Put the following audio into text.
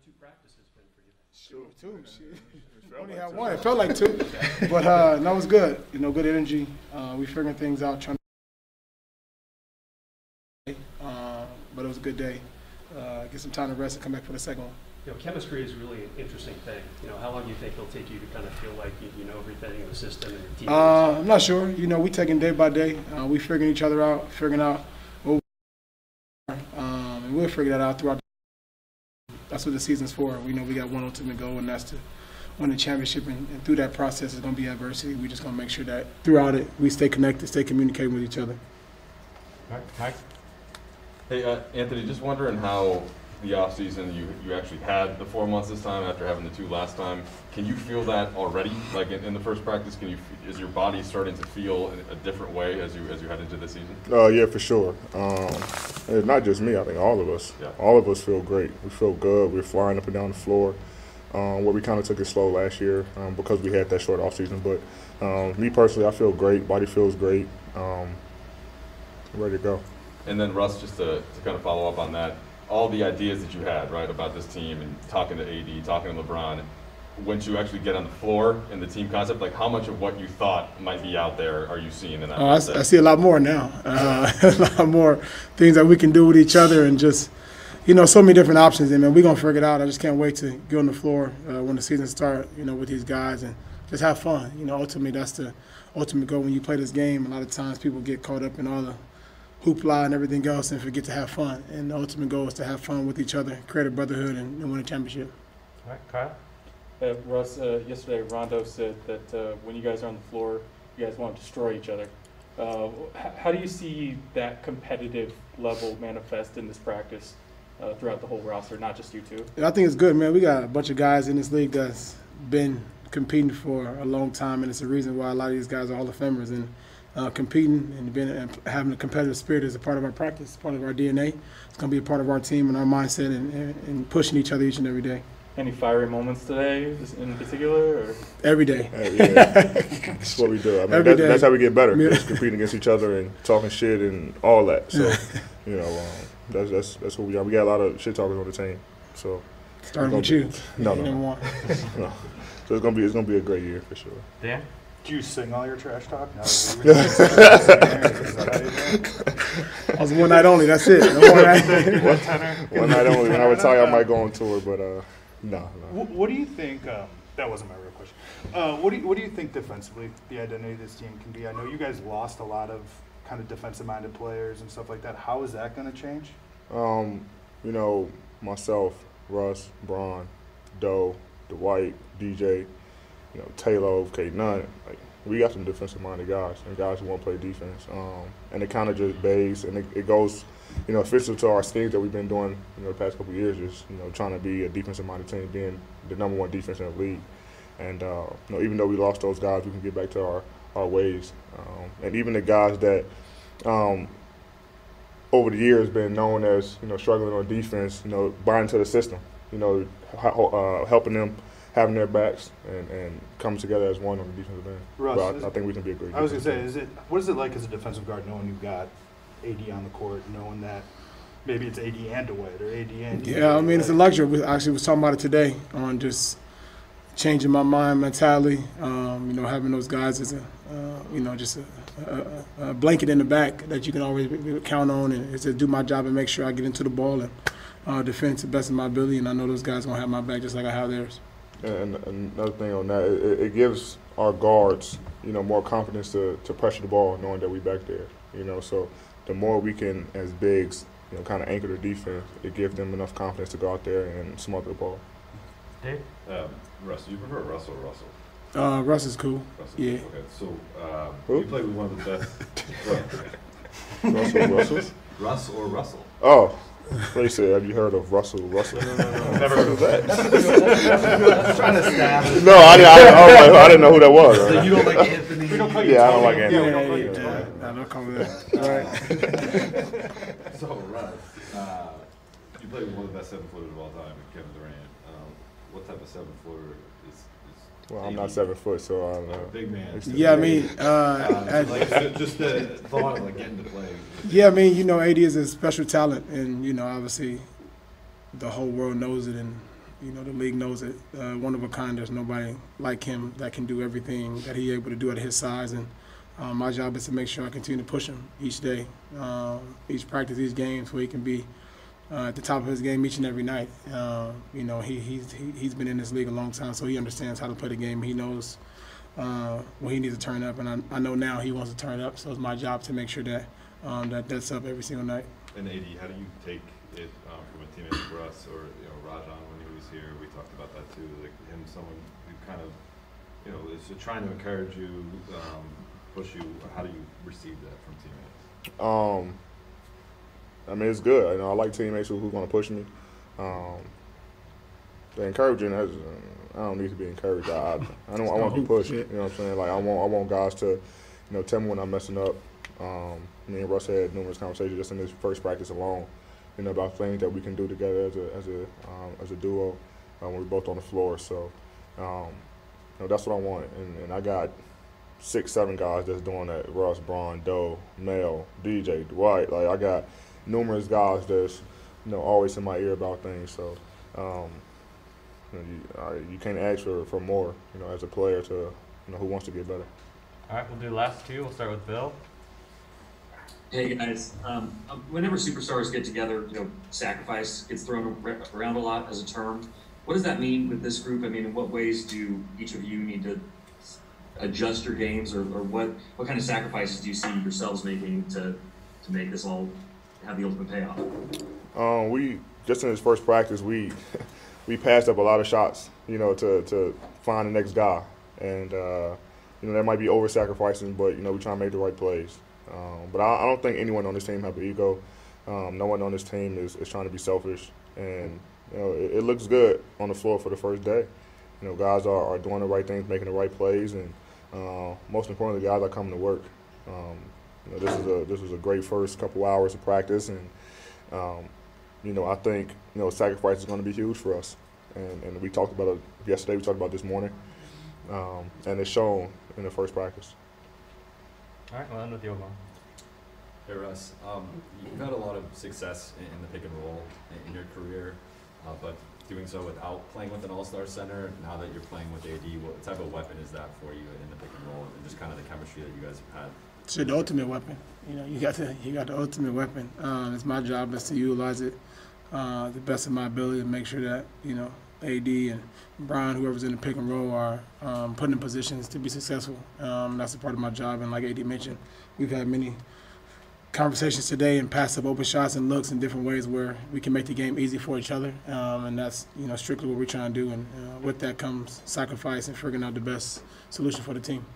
2 practices been for you? Sure, 2. Shit. Only had 1. It felt like 2, but no, it was good. You know, good energy. We figuring things out. But it was a good day. Get some time to rest and come back for the second one. You know, chemistry is really an interesting thing. You know, how long do you think it'll take you to kind of feel like you know everything in the system and your team? I'm not sure. You know, we taking day by day. We figuring each other out, figuring out what we are, and we'll figure that out throughout. That's what the season's for. We know we got one ultimate goal, and that's to win the championship. And through that process, it's going to be adversity. We're just going to make sure that throughout it, we stay connected, stay communicating with each other. Mike? Hey, Anthony, just wondering how the offseason, you actually had the 4 months this time after having the 2 last time. Can you feel that already? Like in the first practice, is your body starting to feel a different way as you head into the season? Yeah, for sure. And not just me, I think all of us. Yeah. All of us feel great. We feel good. We're flying up and down the floor. Where we kind of took it slow last year because we had that short offseason. But me personally, I feel great. Body feels great. Ready to go. And then Russ, just to kind of follow up on that, all the ideas that you had, right, about this team and talking to AD, talking to LeBron, once you actually get on the floor in the team concept, like how much of what you thought might be out there are you seeing in that? I see a lot more now. A lot more things that we can do with each other and just, you know, so many different options. And, man, we're going to figure it out. I just can't wait to get on the floor when the season starts, you know, with these guys and just have fun. You know, ultimately that's the ultimate goal when you play this game. A lot of times people get caught up in all the hoopla and everything else and forget to have fun. And the ultimate goal is to have fun with each other, create a brotherhood, and win a championship. All right, Kyle? Russ, yesterday Rondo said that when you guys are on the floor, you guys want to destroy each other. How do you see that competitive level manifest in this practice throughout the whole roster, not just you two? And I think it's good, man. We got a bunch of guys in this league that's been competing for a long time, and it's the reason why a lot of these guys are Hall of Famers. And competing and having a competitive spirit is a part of our practice, part of our DNA. It's going to be a part of our team and our mindset and pushing each other each and every day. Any fiery moments today in particular? Or? Every day. Yeah. That's what we do. I mean, that's how we get better. Yeah. Just competing against each other and talking shit and all that. So, you know, that's who we are. We got a lot of shit talkers on the team. So starting with you. No. No. So it's gonna be a great year for sure. Dan? Do you sing all your trash talk? No. I was one night only. That's it. One night only. When I retire, I might go on tour, but no. What do you think? That wasn't my real question. What do you think defensively the identity of this team can be? I know you guys lost a lot of kind of defensive-minded players and stuff like that. How is that going to change? You know, myself, Russ, Bron, Doe, Dwight, DJ. You know, Taylor, K. Nunn, like we got some defensive-minded guys and guys who want to play defense. And it kind of just begs and it goes, you know, offensive to our schemes that we've been doing, you know, the past couple of years, just, you know, trying to be a defensive-minded team, being the #1 defense in the league. And, you know, even though we lost those guys, we can get back to our ways. And even the guys that over the years been known as, you know, struggling on defense, you know, buying to the system, you know, helping them, having their backs and coming together as one on the defensive end. Russ, I think we can be a great. I was gonna say, what is it like as a defensive guard knowing you've got AD on the court, knowing that maybe it's AD and Dwight or AD and DJ? Yeah, I mean it's a luxury. We actually was talking about it today on just changing my mind mentality. You know, having those guys as you know, just a blanket in the back that you can always count on, and it's to do my job and make sure I get into the ball and defend to the best of my ability. And I know those guys are gonna have my back just like I have theirs. And another thing on that, it gives our guards, you know, more confidence to pressure the ball, knowing that we back there. You know, so the more we can, as bigs, you know, kind of anchor the defense, it gives them enough confidence to go out there and smother the ball. Dave? Russ, do you prefer Russ or Russell? Russ is cool. Russell. Yeah. Okay, so you played with one of the best. Russell? Russ or Russell? Oh. They said, have you heard of Russell? No. Never heard of that. Trying to stab. No, I didn't know who that was. So you don't like Anthony? We don't call you Yeah, I Tony. don't like Anthony. Yeah, we don't call you Tony. No, don't call me that. All right. So, Russ, you played with one of the best 7-footers of all time, Kevin Durant. What type of 7-footer is Well, I'm not 7 foot, so I don't know. Big man. Yeah, I mean, just the thought of like getting to play. yeah, I mean, you know, AD is a special talent, and you know, obviously, the whole world knows it, and You know, the league knows it. One of a kind. There's nobody like him that can do everything that he's able to do at his size. And my job is to make sure I continue to push him each day, each practice, each game, so he can be at the top of his game each and every night. You know, he's been in this league a long time, so he understands how to play the game. He knows when he needs to turn up, and I know now he wants to turn up. So it's my job to make sure that that's up every single night. And AD, how do you take it from a teammate like Russ or Rajon when he was here? We talked about that too. Like him, someone who kind of is trying to encourage you, push you. How do you receive that from teammates? I mean, it's good. You know, I like teammates who's going to push me. The encouraging, I don't need to be encouraged. I want to be pushed. You know what I'm saying? Like I want guys to, tell me when I'm messing up. Me and Russ had numerous conversations just in this first practice alone, about things that we can do together as a duo when we're both on the floor. So, that's what I want. And I got 6, 7 guys that's doing that: Russ, Braun, Doe, Mel, DJ, Dwight. Like I got numerous guys that's always in my ear about things. So, you can't ask for more. As a player to who wants to get better. All right, we'll do the last two. We'll start with Bill. Hey guys, whenever superstars get together, sacrifice gets thrown around a lot as a term. What does that mean with this group? I mean, in what ways do each of you need to adjust your games, or what kind of sacrifices do you see yourselves making to make this all have the ultimate payoff? We just in this first practice, we passed up a lot of shots, to find the next guy, and that might be over sacrificing, but we try to make the right plays. But I don't think anyone on this team have an ego. No one on this team is trying to be selfish, and it looks good on the floor for the first day. Guys are doing the right things, making the right plays, and most importantly, guys are coming to work. This was a great first couple hours of practice, and I think sacrifice is going to be huge for us. And we talked about it yesterday. We talked about it this morning, and it's shown in the first practice. All right, we'll end with you, Omar. Hey Russ, you've had a lot of success in the pick and roll in your career, but doing so without playing with an all-star center. Now that you're playing with AD, what type of weapon is that for you in the pick and roll, and just kind of the chemistry that you guys have had? It's the ultimate weapon. You got the ultimate weapon. It's my job is to utilize it the best of my ability to make sure that AD and Brian, whoever's in the pick and roll, are put in positions to be successful. That's a part of my job. And like AD mentioned, we've had many conversations today and passed up open shots and looks in different ways where we can make the game easy for each other. And that's strictly what we're trying to do. And with that comes sacrifice and figuring out the best solution for the team.